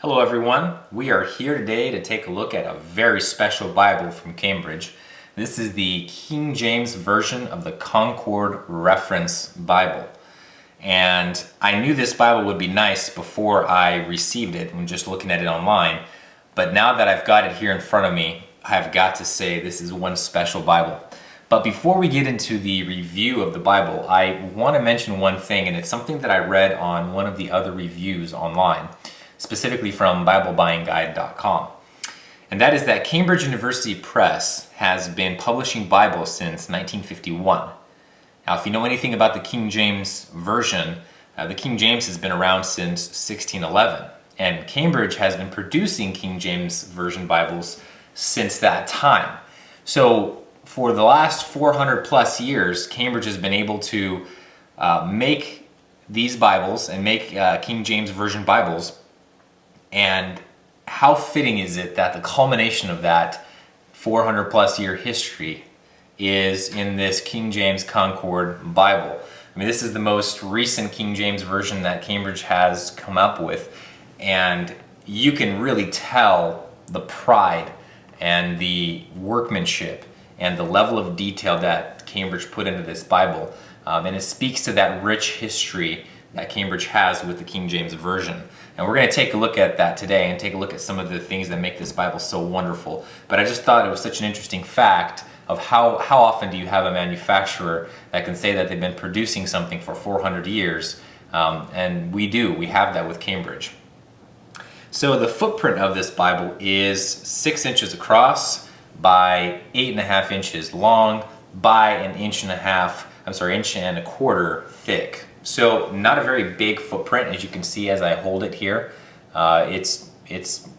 Hello everyone, we are here today to take a look at a very special Bible from Cambridge. This is the King James Version of the Concord Reference Bible. And I knew this Bible would be nice before I received it when just looking at it online. But now that I've got it here in front of me, I've got to say this is one special Bible. But before we get into the review of the Bible, I want to mention one thing, and it's something that I read on one of the other reviews online, specifically from BibleBuyingGuide.com. And that is that Cambridge University Press has been publishing Bibles since 1951. Now, if you know anything about the King James Version, the King James has been around since 1611. And Cambridge has been producing King James Version Bibles since that time. So for the last 400 plus years, Cambridge has been able to make these Bibles and make King James Version Bibles. And how fitting is it that the culmination of that 400 plus year history is in this King James Concord Bible? I mean, this is the most recent King James Version that Cambridge has come up with, and you can really tell the pride and the workmanship and the level of detail that Cambridge put into this Bible, and it speaks to that rich history that Cambridge has with the King James Version. And we're going to take a look at that today and take a look at some of the things that make this Bible so wonderful. But I just thought it was such an interesting fact of how often do you have a manufacturer that can say that they've been producing something for 400 years, and we have that with Cambridge. So the footprint of this Bible is 6 inches across by 8.5 inches long by an inch and a quarter thick. So not a very big footprint, as you can see as I hold it here. It's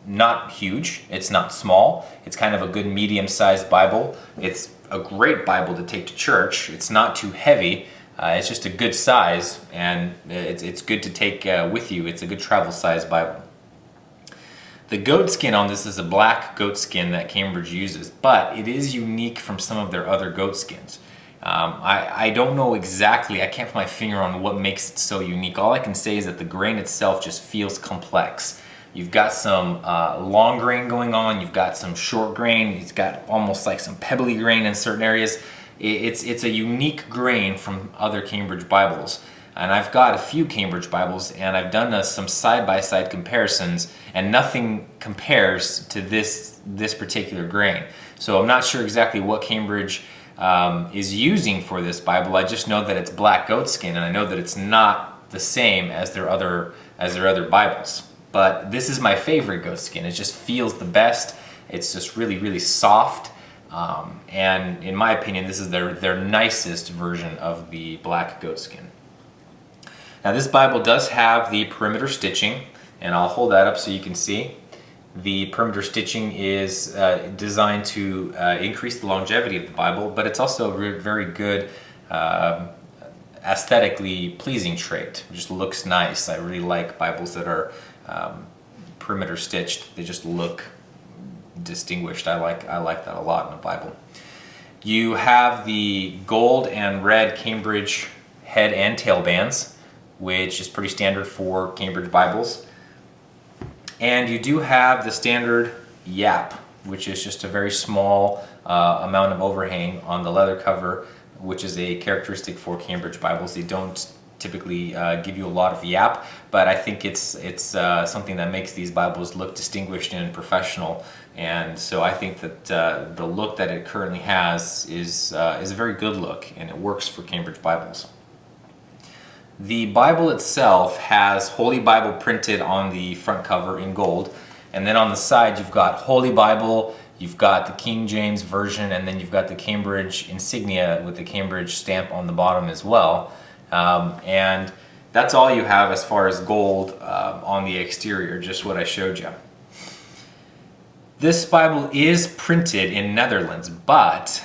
not huge, it's not small, it's kind of a good medium-sized Bible. It's a great Bible to take to church. It's not too heavy, it's just a good size, and it's good to take with you. It's a good travel-sized Bible. The goatskin on this is a black goatskin that Cambridge uses, but it is unique from some of their other goatskins. I don't know exactly, I can't put my finger on what makes it so unique. All I can say is that the grain itself just feels complex. You've got some long grain going on, you've got some short grain, you've got almost like some pebbly grain in certain areas. It's a unique grain from other Cambridge Bibles. And I've got a few Cambridge Bibles, and I've done some side-by-side comparisons, and nothing compares to this particular grain. So I'm not sure exactly what Cambridge is using for this Bible. I just know that it's black goatskin, and I know that it's not the same as their other Bibles. But this is my favorite goatskin. It just feels the best. It's just really, really soft, and in my opinion, this is their nicest version of the black goatskin. Now this Bible does have the perimeter stitching, and I'll hold that up so you can see. The perimeter stitching is designed to increase the longevity of the Bible, but it's also a very good aesthetically pleasing trait. It just looks nice. I really like Bibles that are perimeter stitched. They just look distinguished. I like that a lot in a Bible. You have the gold and red Cambridge head and tail bands, which is pretty standard for Cambridge Bibles. And you do have the standard yap, which is just a very small amount of overhang on the leather cover, which is a characteristic for Cambridge Bibles. They don't typically give you a lot of yap, but I think it's something that makes these Bibles look distinguished and professional. And so I think that the look that it currently has is a very good look, and it works for Cambridge Bibles. The Bible itself has Holy Bible printed on the front cover in gold, and then on the side you've got Holy Bible, you've got the King James Version, and then you've got the Cambridge insignia with the Cambridge stamp on the bottom as well. And that's all you have as far as gold on the exterior, just what I showed you. This Bible is printed in Netherlands, but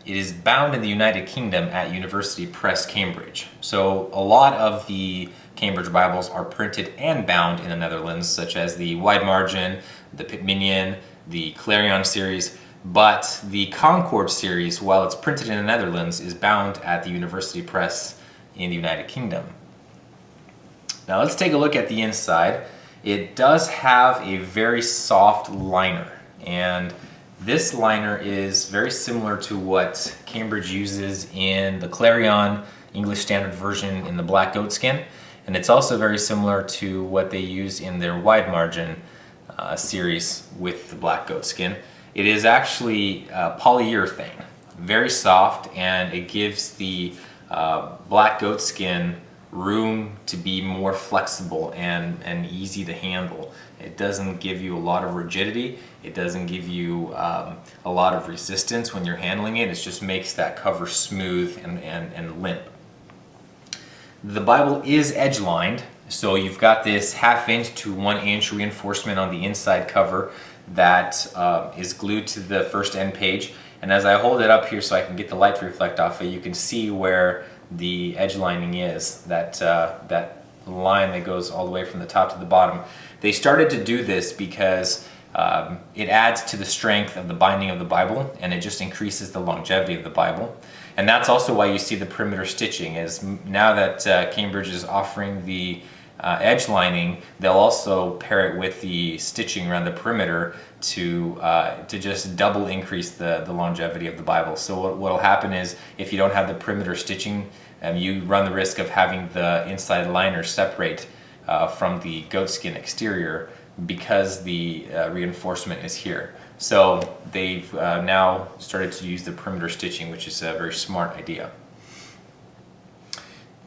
it is bound in the United Kingdom at University Press Cambridge. So a lot of the Cambridge Bibles are printed and bound in the Netherlands, such as the Wide Margin, the Pitminion, the Clarion series, but the Concord series, while it's printed in the Netherlands, is bound at the University Press in the United Kingdom. Now let's take a look at the inside. it does have a very soft liner, and this liner is very similar to what Cambridge uses in the Clarion English Standard Version in the black goatskin, and it's also very similar to what they use in their wide margin series with the black goatskin. It is actually polyurethane, very soft, and it gives the black goatskin room to be more flexible and easy to handle. It doesn't give you a lot of rigidity. It doesn't give you a lot of resistance when you're handling it. It just makes that cover smooth and limp. The Bible is edge-lined, so you've got this 1/2 inch to 1 inch reinforcement on the inside cover that is glued to the first end page. And as I hold it up here so I can get the light to reflect off it, you can see where the edge lining is, that line that goes all the way from the top to the bottom. They started to do this because it adds to the strength of the binding of the Bible, and it just increases the longevity of the Bible. And that's also why you see the perimeter stitching, is now that Cambridge is offering the edge lining, they'll also pair it with the stitching around the perimeter to just double increase the longevity of the Bible. So what will happen is, if you don't have the perimeter stitching, you run the risk of having the inside liner separate from the goatskin exterior because the reinforcement is here. So they've now started to use the perimeter stitching, which is a very smart idea.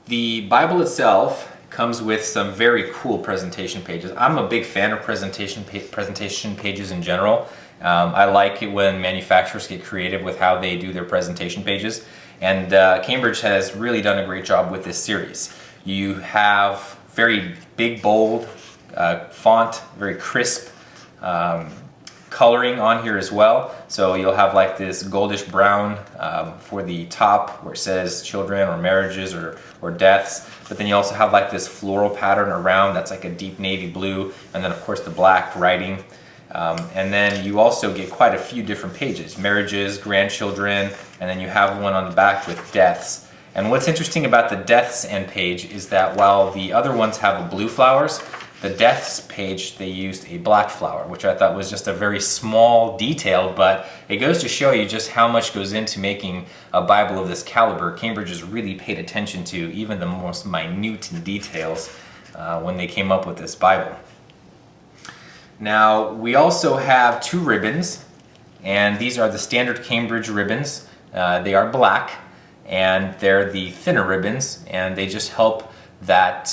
The Bible itself comes with some very cool presentation pages. I'm a big fan of presentation pages in general. I like it when manufacturers get creative with how they do their presentation pages, and Cambridge has really done a great job with this series. You have very big, bold font, very crisp coloring on here as well. So you'll have like this goldish brown for the top where it says children or marriages or deaths, but then you also have like this floral pattern around that's like a deep navy blue, and then of course the black writing. And then you also get quite a few different pages: marriages, grandchildren, and then you have one on the back with deaths. And what's interesting about the deaths end page is that while the other ones have blue flowers, the deaths page, they used a black flower, which I thought was just a very small detail, but it goes to show you just how much goes into making a Bible of this caliber. Cambridge has really paid attention to even the most minute details when they came up with this Bible. Now, we also have 2 ribbons, and these are the standard Cambridge ribbons. They are black, and they're the thinner ribbons, and they just help that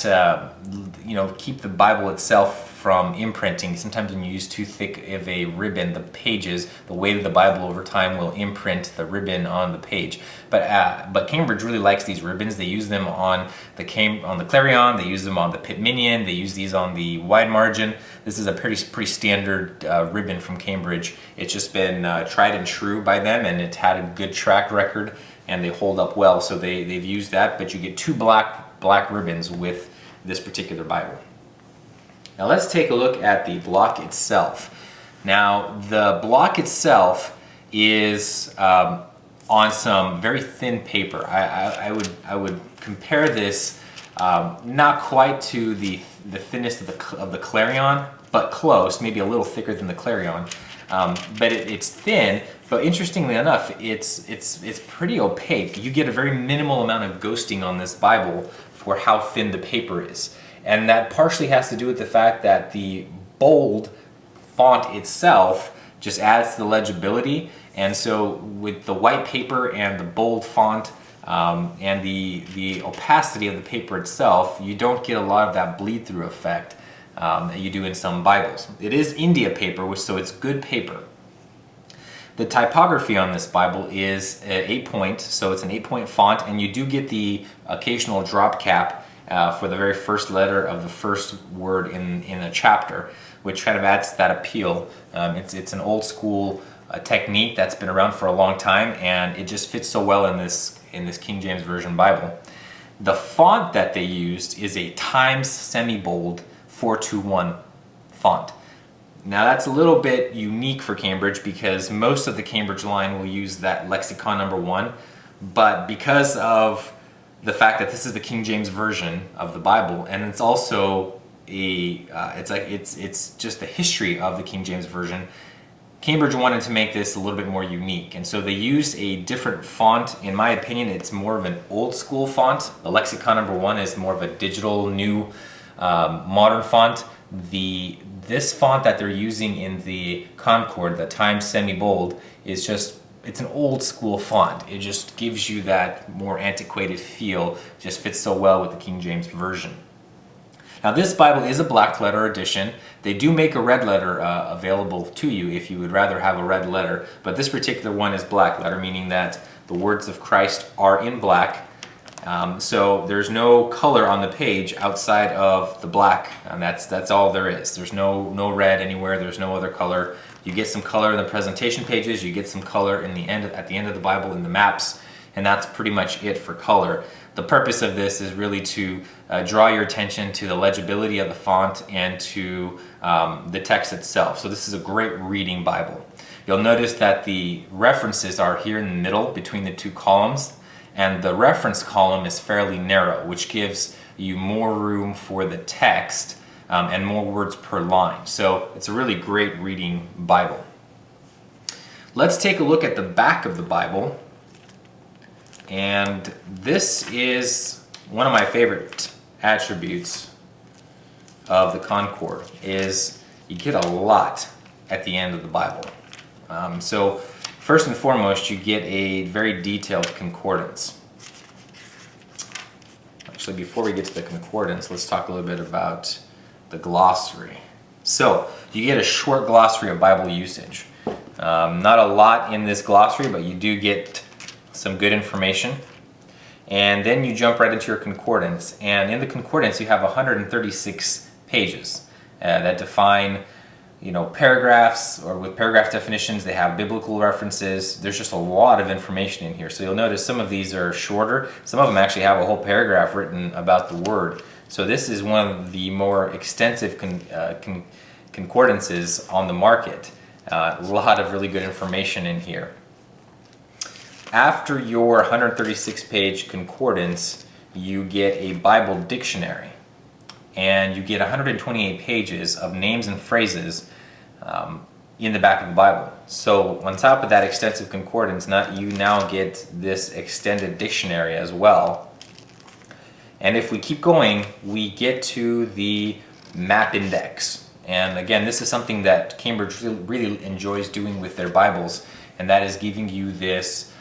keep the Bible itself from imprinting. Sometimes when you use too thick of a ribbon, the pages, the weight of the Bible over time will imprint the ribbon on the page. But Cambridge really likes these ribbons. They use them on the Clarion, they use them on the Pitt Minion, they use these on the wide margin. This is a pretty standard ribbon from Cambridge. It's just been tried and true by them, and it's had a good track record, and they hold up well. So they've used that, but you get 2 black ribbons with this particular Bible. Now let's take a look at the block itself. Now the block itself is on some very thin paper. I would compare this not quite to the thinnest of the Clarion, but close, maybe a little thicker than the Clarion. But it's thin, but interestingly enough, it's pretty opaque. You get a very minimal amount of ghosting on this Bible for how thin the paper is. And that partially has to do with the fact that the bold font itself just adds to the legibility. And so with the white paper and the bold font and the opacity of the paper itself, you don't get a lot of that bleed through effect that you do in some Bibles. It is India paper, so it's good paper. The typography on this Bible is 8-point, so it's an 8-point font, and you do get the occasional drop cap for the very first letter of the first word in a chapter, which kind of adds to that appeal. It's an old school technique that's been around for a long time, and it just fits so well in this King James Version Bible. The font that they used is a Times semi-bold 421 font. Now that's a little bit unique for Cambridge because most of the Cambridge line will use that lexicon number 1, but because of the fact that this is the King James Version of the Bible, and it's also it's just the history of the King James Version. Cambridge wanted to make this a little bit more unique, and so they used a different font. In my opinion, it's more of an old school font. The Lexicon #1 is more of a digital, new, modern font. This font that they're using in the Concord, the Times Semi-Bold, it's an old school font. It just gives you that more antiquated feel, just fits so well with the King James Version. Now this Bible is a black letter edition. They do make a red letter available to you if you would rather have a red letter, but this particular one is black letter, meaning that the words of Christ are in black. So there's no color on the page outside of the black, and that's all there is. There's no red anywhere. There's no other color. You get some color in the presentation pages. You get some color at the end of the Bible in the maps, and that's pretty much it for color. The purpose of this is really to draw your attention to the legibility of the font and to the text itself. So this is a great reading Bible. You'll notice that the references are here in the middle between the two columns, and the reference column is fairly narrow, which gives you more room for the text and more words per line. So it's a really great reading Bible. Let's take a look at the back of the Bible. And this is one of my favorite attributes of the Concord, is you get a lot at the end of the Bible. So first and foremost, you get a very detailed concordance. Actually, before we get to the concordance, let's talk a little bit about the glossary. So you get a short glossary of Bible usage. Not a lot in this glossary, but you do get some good information. And then you jump right into your concordance. And in the concordance, you have 136 pages that define, paragraphs, or with paragraph definitions. They have biblical references. There's just a lot of information in here. So you'll notice some of these are shorter. Some of them actually have a whole paragraph written about the word. So this is one of the more extensive concordances on the market. A lot of really good information in here. After your 136-page concordance, you get a Bible dictionary, and you get 128 pages of names and phrases in the back of the Bible. So on top of that extensive concordance, you now get this extended dictionary as well. And if we keep going, we get to the map index. And again, this is something that Cambridge really enjoys doing with their Bibles, and that is giving you this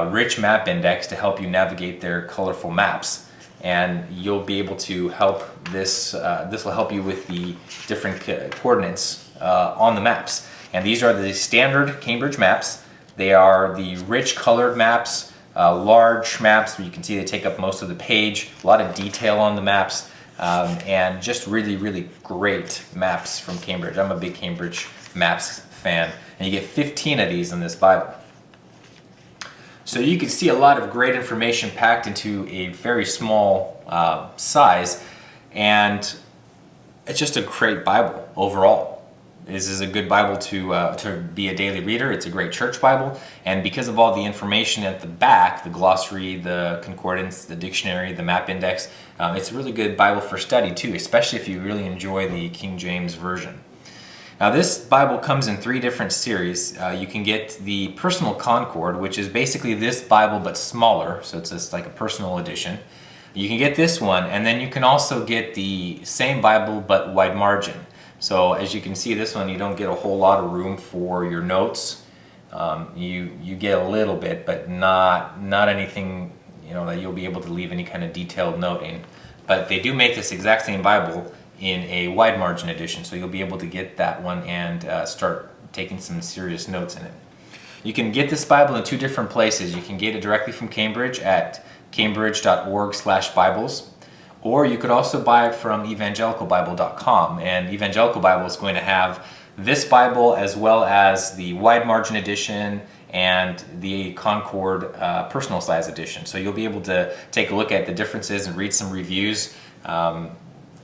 rich map index to help you navigate their colorful maps. And you'll be able to help this will help you with the different coordinates on the maps. And these are the standard Cambridge maps. They are the rich colored maps, large maps where you can see they take up most of the page, a lot of detail on the maps, and just really, really great maps from Cambridge. I'm a big Cambridge maps fan, and you get 15 of these in this Bible. So you can see a lot of great information packed into a very small size, and it's just a great Bible overall. This is a good Bible to be a daily reader. It's a great church Bible, and because of all the information at the back, the glossary, the concordance, the dictionary, the map index, it's a really good Bible for study too, especially if you really enjoy the King James Version. Now this Bible comes in 3 different series. You can get the Personal Concord, which is basically this Bible but smaller, so it's just like a personal edition. You can get this one, and then you can also get the same Bible but wide margin. So as you can see, this one you don't get a whole lot of room for your notes. You get a little bit, but not anything that you'll be able to leave any kind of detailed note in. But they do make this exact same Bible in a wide margin edition, so you'll be able to get that one and start taking some serious notes in it. You can get this Bible in 2 different places. You can get it directly from Cambridge at cambridge.org/Bibles, or you could also buy it from evangelicalbible.com, and Evangelical Bible is going to have this Bible as well as the wide margin edition and the Concord personal size edition. So you'll be able to take a look at the differences and read some reviews.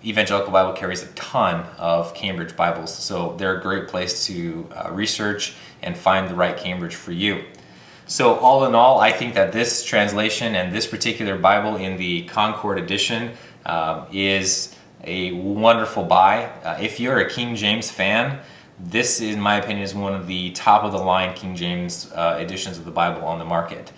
Evangelical Bible carries a ton of Cambridge Bibles, so they're a great place to research and find the right Cambridge for you. So all in all, I think that this translation and this particular Bible in the Concord edition is a wonderful buy. If you're a King James fan, this, in my opinion, is one of the top of the line King James editions of the Bible on the market.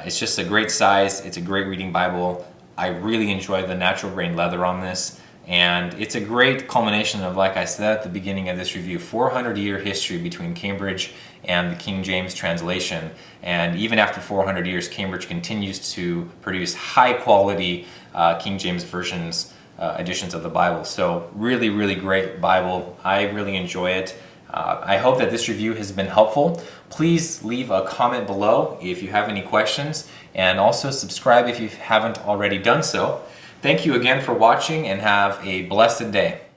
It's just a great size. It's a great reading Bible. I really enjoy the natural grain leather on this, and it's a great culmination of, like I said at the beginning of this review, 400-year history between Cambridge and the King James translation. And even after 400 years, Cambridge continues to produce high-quality King James versions, editions of the Bible. So really, really great Bible. I really enjoy it. I hope that this review has been helpful. Please leave a comment below if you have any questions, and also subscribe if you haven't already done so. Thank you again for watching, and have a blessed day.